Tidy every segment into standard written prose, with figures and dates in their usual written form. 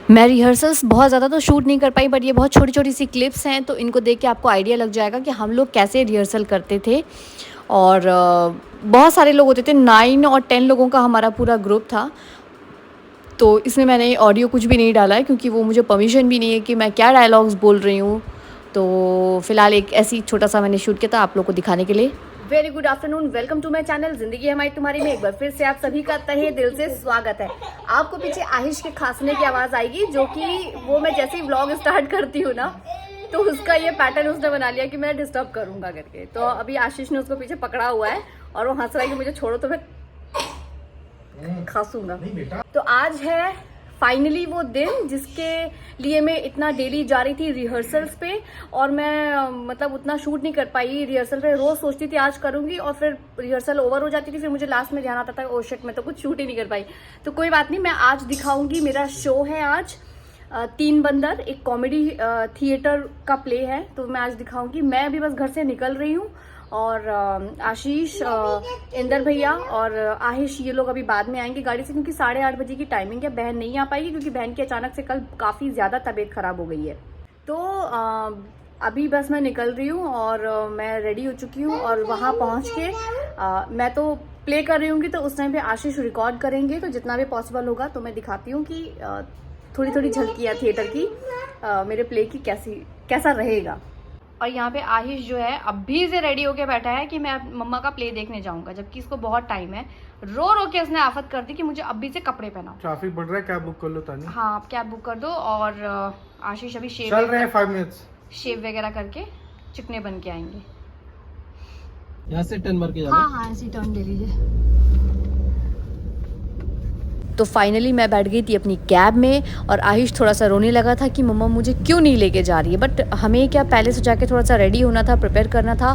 मैं रिहर्सल्स बहुत ज़्यादा तो शूट नहीं कर पाई, बट ये बहुत छोटी छोटी सी क्लिप्स हैं, तो इनको देख के आपको आइडिया लग जाएगा कि हम लोग कैसे रिहर्सल करते थे। और बहुत सारे लोग होते थे, 9 और 10 लोगों का हमारा पूरा ग्रुप था। तो इसमें मैंने ऑडियो कुछ भी नहीं डाला है, क्योंकि वो मुझे परमिशन भी नहीं है कि मैं क्या डायलॉग्स बोल रही हूँ। तो फ़िलहाल एक ऐसी छोटा सा मैंने शूट किया था आप लोग को दिखाने के लिए। Very good afternoon, welcome to my channel ज़िंदगी है हमारी तुम्हारी में एक बार फिर से आप सभी का तहे दिल से स्वागत है। आपको पीछे आहिश के खांसने की आवाज़ आएगी, जो कि वो मैं जैसे ही व्लॉग स्टार्ट करती हूँ ना, तो उसका ये पैटर्न उसने बना लिया कि मैं डिस्टर्ब करूँगा करके। तो अभी आशीष ने उसको पीछे पकड़ा हुआ है और वो हंस रहा है कि मुझे छोड़ो तो मैं खांसूंगा। तो आज है फाइनली वो दिन जिसके लिए मैं इतना डेली जा रही थी रिहर्सल्स पे, और मैं मतलब उतना शूट नहीं कर पाई रिहर्सल पे। रोज सोचती थी आज करूंगी और फिर रिहर्सल ओवर हो जाती थी, फिर मुझे लास्ट में ध्यान आता था ओ शिट मैं तो कुछ शूट ही नहीं कर पाई। तो कोई बात नहीं, मैं आज दिखाऊंगी। मेरा शो है आज 3 बंदर, एक कॉमेडी थिएटर का प्ले है, तो मैं आज दिखाऊंगी। मैं अभी बस घर से निकल रही हूँ और आशीष, इंदर भैया और आहिश ये लोग अभी बाद में आएंगे गाड़ी से, क्योंकि 8:30 बजे की टाइमिंग है। बहन नहीं आ पाएगी क्योंकि बहन की अचानक से कल काफ़ी ज़्यादा तबीयत खराब हो गई है। तो अभी बस मैं निकल रही हूँ और मैं रेडी हो चुकी हूँ, और वहाँ पहुँच के मैं तो प्ले कर रही हूँ, तो उस टाइम पे आशीष रिकॉर्ड करेंगे। तो जितना भी पॉसिबल होगा तो मैं दिखाती हूँ कि थोड़ी थोड़ी झलकियाँ थिएटर की मेरे प्ले की कैसा रहेगा। और यहाँ पे आहिश जो है अभी से रेडी होके बैठा है कि मैं मम्मा का प्ले देखने जाऊंगा, जबकि इसको बहुत टाइम है। रो रो के उसने आफत कर दी कि मुझे अभी से कपड़े पहनाओ। ट्रैफिक बढ़ रहा है, कैब बुक कर लो तानी। हाँ, आप कैब बुक कर दो। और आशीष अभी चल रहे हैं 5 मिनट्स, शेव वगैरह करके चिकने बन के आएंगे। यहाँ से टर्न मार के जाना। हाँ, ऐसी टर्न ले लीजिए। तो फाइनली मैं बैठ गई थी अपनी कैब में, और आहिश थोड़ा सा रोने लगा था कि मम्मा मुझे क्यों नहीं लेके जा रही है। बट हमें क्या, पहले से जाके थोड़ा सा रेडी होना था, प्रिपेयर करना था,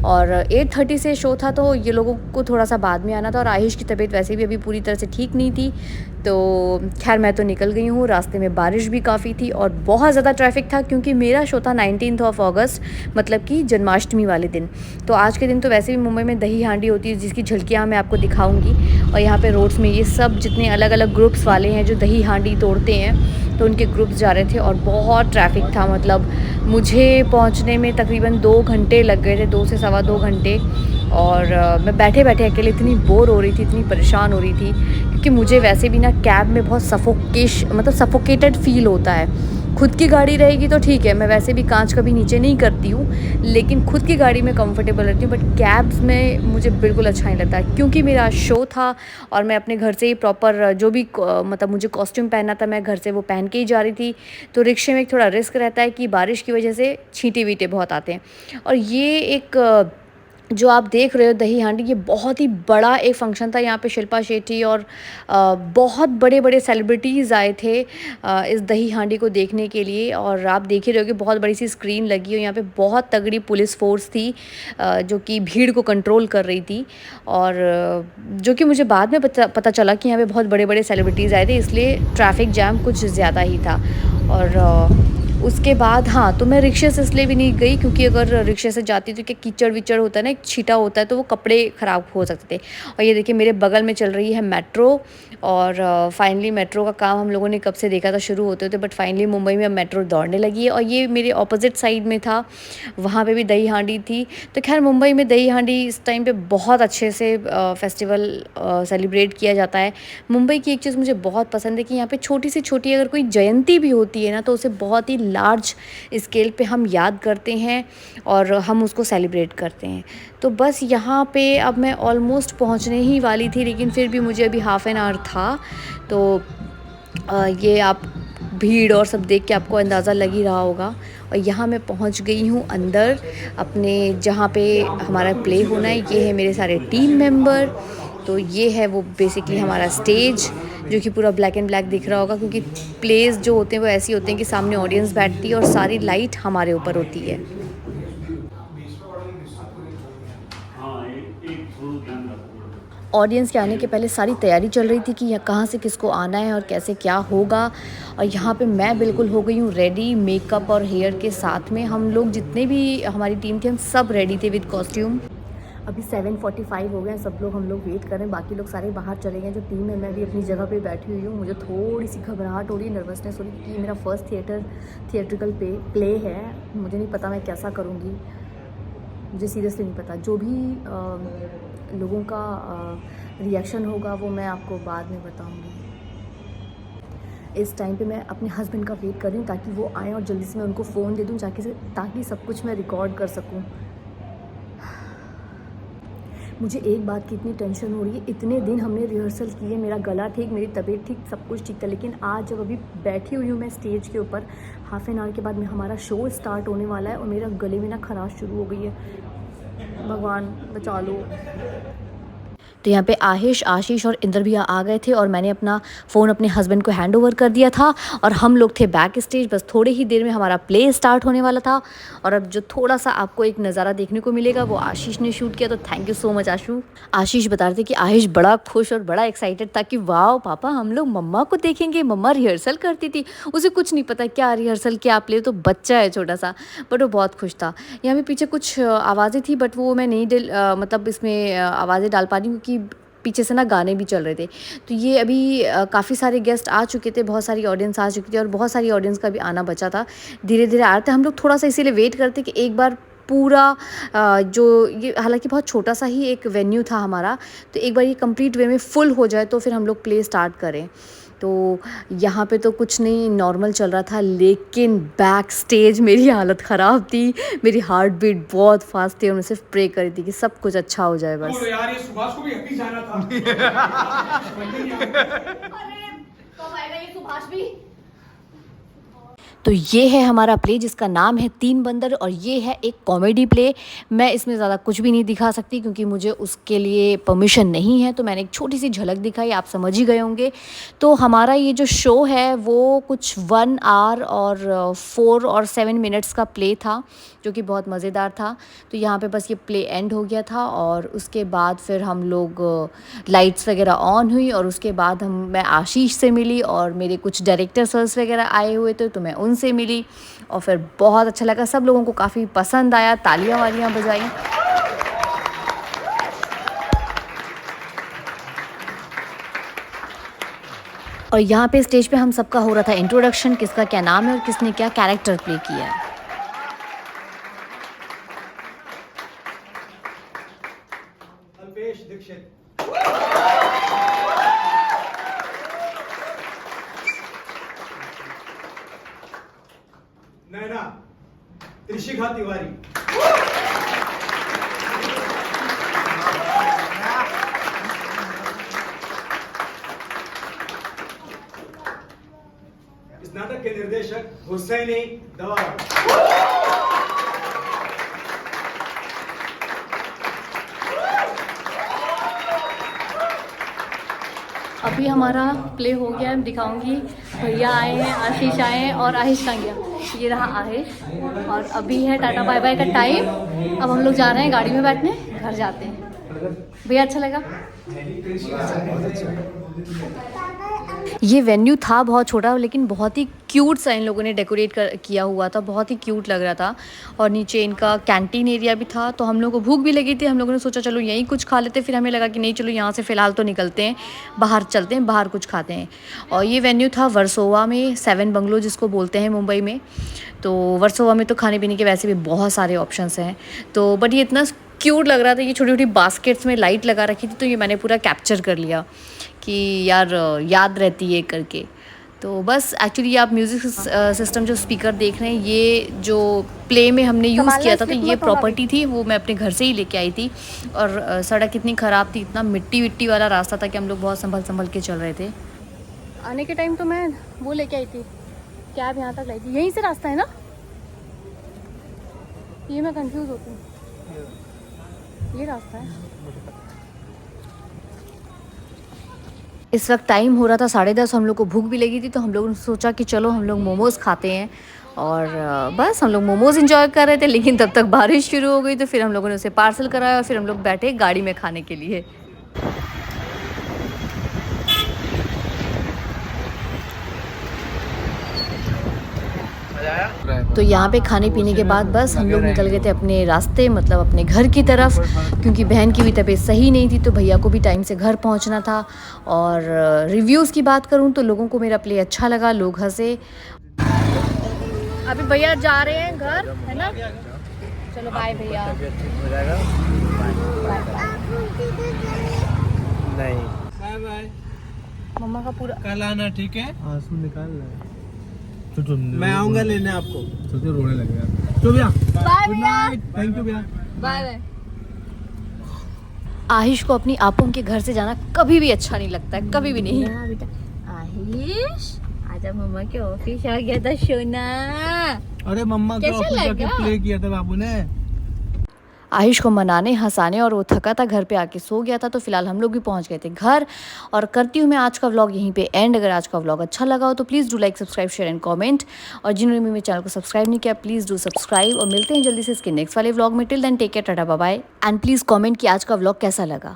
और 8:30 से शो था, तो ये लोगों को थोड़ा सा बाद में आना था। और आहिश की तबीयत वैसे भी अभी पूरी तरह से ठीक नहीं थी। तो खैर मैं तो निकल गई हूँ। रास्ते में बारिश भी काफ़ी थी और बहुत ज़्यादा ट्रैफिक था, क्योंकि मेरा शो था 19 अगस्त, मतलब कि जन्माष्टमी वाले दिन। तो आज के दिन तो वैसे भी मुंबई में दही हांडी होती है, जिसकी झलकियाँ मैं आपको दिखाऊंगी। और यहाँ पे रोड्स में ये सब जितने अलग अलग ग्रुप्स वाले हैं जो दही हांडी तोड़ते हैं, तो उनके ग्रुप्स जा रहे थे और बहुत ट्रैफिक था। मतलब मुझे पहुँचने में तकरीबन 2 घंटे लग गए थे, 2 से सवा 2 घंटे। और मैं बैठे बैठे अकेले इतनी बोर हो रही थी, इतनी परेशान हो रही थी, क्योंकि मुझे वैसे भी ना कैब में बहुत सफोकेटेड फील होता है। खुद की गाड़ी रहेगी तो ठीक है, मैं वैसे भी कांच कभी नीचे नहीं करती हूँ, लेकिन खुद की गाड़ी में कंफर्टेबल रहती हूँ, बट कैब्स में मुझे बिल्कुल अच्छा नहीं लगता। क्योंकि मेरा शो था और मैं अपने घर से ही प्रॉपर जो भी मतलब मुझे कॉस्ट्यूम पहनना था, मैं घर से वो पहन के ही जा रही थी। तो रिक्शे में थोड़ा रिस्क रहता है कि बारिश की वजह से छींटे वीटे बहुत आते हैं। और ये एक जो आप देख रहे हो दही हांडी, ये बहुत ही बड़ा एक फंक्शन था। यहाँ पे शिल्पा शेट्टी और बहुत बड़े बड़े सेलिब्रिटीज़ आए थे इस दही हांडी को देखने के लिए। और आप देख ही रहे हो कि बहुत बड़ी सी स्क्रीन लगी और यहाँ पे बहुत तगड़ी पुलिस फोर्स थी जो कि भीड़ को कंट्रोल कर रही थी। और जो कि मुझे बाद में पता चला कि यहाँ पे बहुत बड़े बड़े सेलिब्रिटीज़ आए थे, इसलिए ट्रैफिक जैम कुछ ज़्यादा ही था। और उसके बाद हाँ, तो मैं रिक्शे से इसलिए भी नहीं गई, क्योंकि अगर रिक्शे से जाती तो क्या कीचड़ विचड़ होता है ना, एक छीटा होता है, तो वो कपड़े ख़राब हो सकते थे। और ये देखिए मेरे बगल में चल रही है मेट्रो, और फाइनली मेट्रो का काम हम लोगों ने कब से देखा था शुरू होते बट फाइनली मुंबई में अब मेट्रो दौड़ने लगी है। और ये मेरे ऑपोजिट साइड में था, वहाँ पे भी दही हांडी थी। तो खैर मुंबई में दही हांडी इस टाइम पे बहुत अच्छे से फेस्टिवल सेलिब्रेट किया जाता है। मुंबई की एक चीज़ मुझे बहुत पसंद है कि यहाँ पे छोटी से छोटी अगर कोई जयंती भी होती है ना, तो उसे बहुत ही लार्ज स्केल पे हम याद करते हैं और हम उसको सेलिब्रेट करते हैं। तो बस यहाँ पे अब मैं ऑलमोस्ट पहुँचने ही वाली थी, लेकिन फिर भी मुझे अभी हाफ़ एन आवर था। तो ये आप भीड़ और सब देख के आपको अंदाज़ा लग ही रहा होगा। और यहाँ मैं पहुँच गई हूँ अंदर अपने, जहाँ पे हमारा प्ले होना है। ये है मेरे सारे टीम मेंबर। तो ये है वो बेसिकली हमारा स्टेज, जो कि पूरा ब्लैक एंड ब्लैक दिख रहा होगा, क्योंकि प्लेस जो होते हैं वो ऐसी होते हैं कि सामने ऑडियंस बैठती है और सारी लाइट हमारे ऊपर होती है। ऑडियंस के आने के पहले सारी तैयारी चल रही थी कि कहाँ से किसको आना है और कैसे क्या होगा। और यहाँ पे मैं बिल्कुल हो गई हूँ रेडी, मेकअप और हेयर के साथ में। हम लोग जितने भी हमारी टीम थी, हम सब रेडी थे विद कॉस्ट्यूम। अभी 7:45 हो गए हैं, सब लोग हम लोग वेट कर रहे हैं, बाकी लोग सारे बाहर चले गए जो टीम है। मैं भी अपनी जगह पे बैठी हुई हूँ। मुझे थोड़ी सी घबराहट हो रही है, नर्वसनेस हो रही है, क्योंकि मेरा फर्स्ट थिएट्रिकल प्ले है। मुझे नहीं पता मैं कैसा करूँगी, मुझे सीरियसली नहीं पता। जो भी लोगों का रिएक्शन होगा वो मैं आपको बाद में बताऊँगी। इस टाइम पे मैं अपने हस्बैंड का वेट कर रही हूँ ताकि वो आएँ और जल्दी से मैं उनको फ़ोन दे दूँ ताकि सब कुछ मैं रिकॉर्ड कर सकूँ। मुझे एक बात की इतनी टेंशन हो रही है, इतने दिन हमने रिहर्सल की है, मेरा गला ठीक, मेरी तबीयत ठीक, सब कुछ ठीक था, लेकिन आज जब अभी बैठी हुई हूँ मैं स्टेज के ऊपर, हाफ एन आवर के बाद में हमारा शो स्टार्ट होने वाला है और मेरा गले में ना खराश शुरू हो गई है। भगवान बचा लो। तो यहाँ पे आहिश, आशीष और इंद्र भैया आ गए थे और मैंने अपना फ़ोन अपने हस्बैंड को हैंड ओवर कर दिया था और हम लोग थे बैक स्टेज। बस थोड़ी ही देर में हमारा प्ले स्टार्ट होने वाला था और अब जो थोड़ा सा आपको एक नज़ारा देखने को मिलेगा वो आशीष ने शूट किया, तो थैंक यू सो मच आशू। आशीष बता रहे थे कि आहिश बड़ा खुश और बड़ा एक्साइटेड था कि वाह पापा हम लोग मम्मा को देखेंगे, मम्मा रिहर्सल करती थी, उसे कुछ नहीं पता क्या रिहर्सल क्या प्ले, तो बच्चा है छोटा सा, बट वो बहुत खुश था। यहाँ पे पीछे कुछ आवाज़ें थी बट वो मैं नहीं मतलब इसमें आवाज़ें डाल पा रही हूँ क्योंकि पीछे से ना गाने भी चल रहे थे। तो ये अभी काफ़ी सारे गेस्ट आ चुके थे, बहुत सारी ऑडियंस आ चुकी थी और बहुत सारी ऑडियंस का भी आना बचा था। धीरे धीरे आ रहे थे हम लोग, थोड़ा सा इसीलिए वेट करते कि एक बार पूरा जो ये हालांकि बहुत छोटा सा ही एक वेन्यू था हमारा, तो एक बार ये कंप्लीट वे में फुल हो जाए तो फिर हम लोग प्ले स्टार्ट करें। तो यहाँ पे तो कुछ नहीं, नॉर्मल चल रहा था, लेकिन बैक स्टेज मेरी हालत ख़राब थी, मेरी हार्ट बीट बहुत फास्ट थी और मैं सिर्फ प्रे करी थी कि सब कुछ अच्छा हो जाए बस। यार ये सुभाष को भी अभी जाना था। अरे कब आएगा ये सुभाष भी? तो ये है हमारा प्ले जिसका नाम है तीन बंदर और ये है एक कॉमेडी प्ले। मैं इसमें ज़्यादा कुछ भी नहीं दिखा सकती क्योंकि मुझे उसके लिए परमिशन नहीं है, तो मैंने एक छोटी सी झलक दिखाई, आप समझ ही गए होंगे। तो हमारा ये जो शो है वो कुछ 1 आवर और 4 और 7 मिनट्स का प्ले था जो कि बहुत मज़ेदार था। तो यहाँ पे बस ये प्ले एंड हो गया था और उसके बाद फिर हम लोग लाइट्स वगैरह ऑन हुई और उसके बाद मैं आशीष से मिली और मेरे कुछ डायरेक्टर सर्स वगैरह आए हुए थे तो मैं उनसे मिली और फिर बहुत अच्छा लगा, सब लोगों को काफ़ी पसंद आया, तालियां वालियां बजाई। और यहाँ पे स्टेज पे हम सबका हो रहा था इंट्रोडक्शन, किसका क्या नाम है और किसने क्या कैरेक्टर प्ले किया है। अल्पेश दीक्षित, नैना त्रिशिखा तिवारी, इस नाटक के निर्देशक हुसैनी दवार। अभी हमारा प्ले हो गया है, दिखाऊंगी। भैया आए हैं, आशीष आए हैं और आहिश कहाँ गया? ये रहा आहिश। और अभी है टाटा बाय बाय का टाइम, अब हम लोग जा रहे हैं गाड़ी में बैठने, घर जाते हैं। भैया अच्छा लगा? ये वेन्यू था बहुत छोटा लेकिन बहुत ही क्यूट सा इन लोगों ने डेकोरेट किया हुआ था, बहुत ही क्यूट लग रहा था। और नीचे इनका कैंटीन एरिया भी था, तो हम लोगों को भूख भी लगी थी, हम लोगों ने सोचा चलो यहीं कुछ खा लेते, फिर हमें लगा कि नहीं चलो यहाँ से फ़िलहाल तो निकलते हैं, बाहर चलते हैं, बाहर कुछ खाते हैं। और ये वेन्यू था वर्सोवा में, 7 बंगलो जिसको बोलते हैं मुंबई में। तो वर्सोवा में तो खाने पीने के वैसे भी बहुत सारे ऑप्शंस हैं, तो बट ये इतना क्यूट लग रहा था, ये छोटी छोटी बास्केट्स में लाइट लगा रखी थी, तो ये मैंने पूरा कैप्चर कर लिया कि यार याद रहती है करके। तो बस एक्चुअली आप म्यूज़िक सिस्टम जो स्पीकर देख रहे हैं, ये जो प्ले में हमने यूज़ किया था, तो ये प्रॉपर्टी थी, वो मैं अपने घर से ही लेके आई थी। और सड़क इतनी ख़राब थी, इतना मिट्टी विट्टी वाला रास्ता था कि हम लोग बहुत संभल के चल रहे थे। आने के टाइम तो मैं वो लेके आई थी, कैब यहाँ तक लाई थी, यहीं से रास्ता है ना? ये मैं कंफ्यूज होती हूँ, ये रास्ता है। इस वक्त टाइम हो रहा था 10:30, हम लोग को भूख भी लगी थी, तो हम लोगों ने सोचा कि चलो हम लोग मोमोज़ खाते हैं। और बस हम लोग मोमोज़ इंजॉय कर रहे थे, लेकिन तब तक बारिश शुरू हो गई, तो फिर हम लोगों ने उसे पार्सल कराया और फिर हम लोग बैठे गाड़ी में खाने के लिए। मजा आया? तो यहाँ पे खाने पीने के बाद बस हम लोग निकल गए थे अपने रास्ते, मतलब अपने घर की तरफ, क्योंकि बहन की भी तबीयत सही नहीं थी तो भैया को भी टाइम से घर पहुँचना था। और रिव्यूज़ की बात करूँ तो लोगों को मेरा प्ले अच्छा लगा, लोग हंसे। अभी भैया जा रहे हैं घर, है ना? चलो बाय भैया। नहीं, बाय बाय। मम्मा का पूरा कल आना, ठीक है? आंसू निकाल ले। मैं आऊंगा लेने आपको। तो रोने लगेगा। तो भैया गुड नाइट, थैंक यू भैया, बाय बाय। आहिश को अपनी आपों के घर से जाना कभी भी अच्छा नहीं लगता है, कभी भी नहीं। बेटा आहिश, आजा, मम्मा के ऑफिस आ गया था सोना। अरे मम्मा के कैसा ऑफिस जाके लगा? प्ले किया था बाबू ने। आहिश को मनाने हंसाने, और वो थका था, घर पे आके सो गया था। तो फिलहाल हम लोग भी पहुंच गए थे घर, और करती हूँ मैं आज का व्लॉग यहीं पे एंड। अगर आज का व्लॉग अच्छा लगा हो तो please do like, subscribe, share and comment. और जिन्होंने भी मेरे चैनल को सब्सक्राइब नहीं किया प्लीज़ डू सब्सक्राइब। और मिलते हैं जल्दी से इसके नेक्स्ट वाले व्लॉग में। Till then take care, tata bye bye, and please comment कि आज का व्लॉग कैसा लगा।